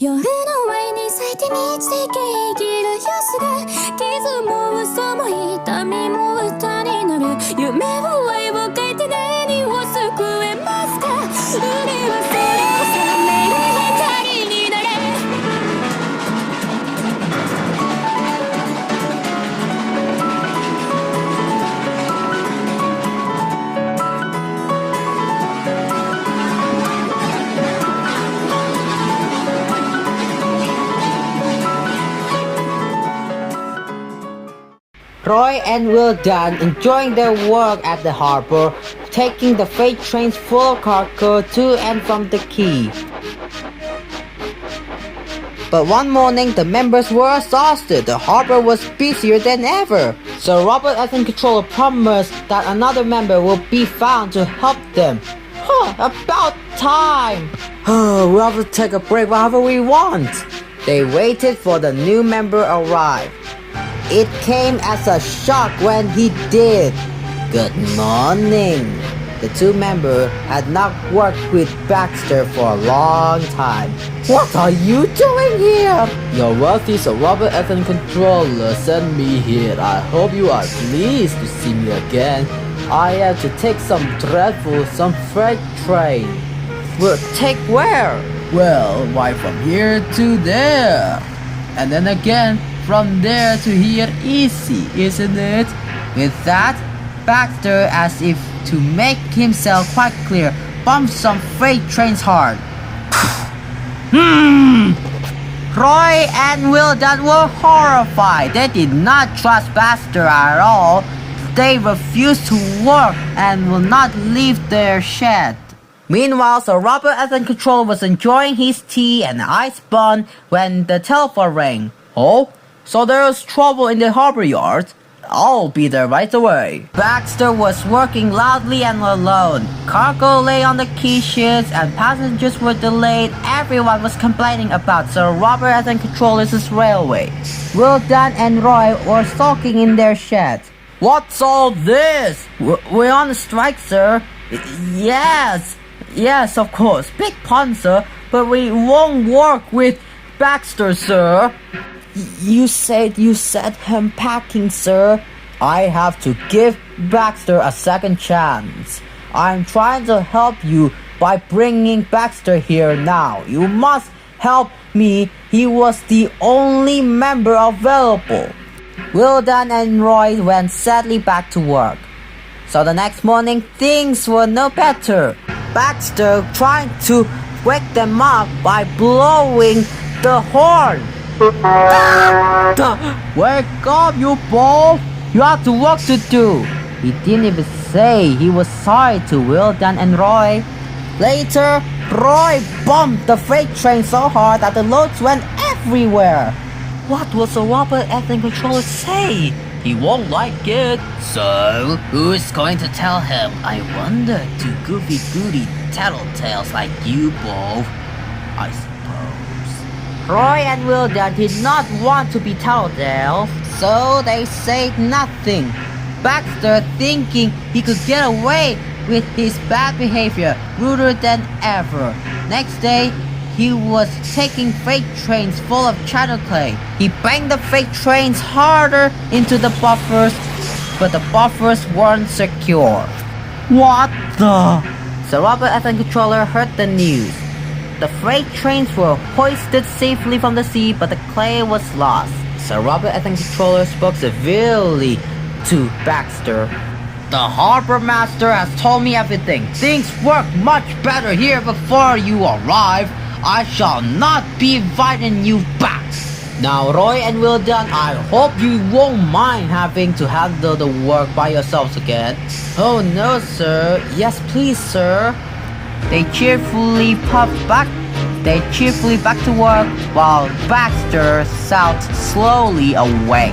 夜の前に咲いて満ちて生きる様子が傷も嘘も痛みも歌になる夢を愛を書いて何を救えますか海はそれを覚める光になれRoy and Will Dunn enjoying their work at the harbor, taking the freight trains full of cargo to and from the quay. But one morning, the members were exhausted. The harbor was busier than ever. So Robert as the controller promised that another member will be found to help them. About time! We'll have to take a break whenever we want. They waited for the new member arrive. It came as a shock when he did. Good morning. The two members had not worked with Baxter for a long time. What are you doing here? Your wealthy Sir Robert as the controller sent me here. I hope you are pleased to see me again. I have to take some freight train. Well, take where? Well, why from here to there? And then again, from there to here, easy, isn't it? With that, Baxter, as if to make himself quite clear, bumped some freight trains hard. Roy and Will Dunn were horrified. They did not trust Baxter at all. They refused to work and will not leave their shed. Meanwhile, Sir Robert as the controller was enjoying his tea and ice bun when the telephone rang. Oh? So there's trouble in the harbor yard? I'll be there right away. Baxter was working loudly and alone. Cargo lay on the quay sheds and passengers were delayed. Everyone was complaining about Sir Robert as the controller's railway. Will Dunn and Roy were sulking in their shed. What's all this? We're on strike, sir. Yes, of course. Big pun, sir. But we won't work with Baxter, sir. You said him packing, sir. I have to give Baxter a second chance. I'm trying to help you by bringing Baxter here now. You must help me. He was the only member available. Will Dunn and Roy went sadly back to work. So the next morning, things were no better. Baxter tried to wake them up by blowing the horn. Wake up, you both! You have to work to do. He didn't even say he was sorry to Will Dunn and Roy. Later, Roy bumped the freight train so hard that the loads went everywhere. What will Sir Robert as the controller say? He won't like it. So, who's going to tell him? I wonder to goofy-goody tattletales like you both, I suppose. Roy and Will Dunn did not want to be tattletales, so they said nothing. Baxter, thinking he could get away with his bad behavior, ruder than ever. Next day, he was taking freight trains full of channel clay. He banged the freight trains harder into the buffers, but the buffers weren't secure. What the? Sir Robert as the controller heard the news. The freight trains were hoisted safely from the sea, but the clay was lost. Sir Robert as the controller spoke severely to Baxter. The harbor master has told me everything. Things work much better here before you arrive. I shall not be inviting you back. Now, Roy and Will Dunn, I hope you won't mind having to handle the work by yourselves again. Oh no, sir. Yes, please, sir. They cheerfully back to work while Baxter sailed slowly away.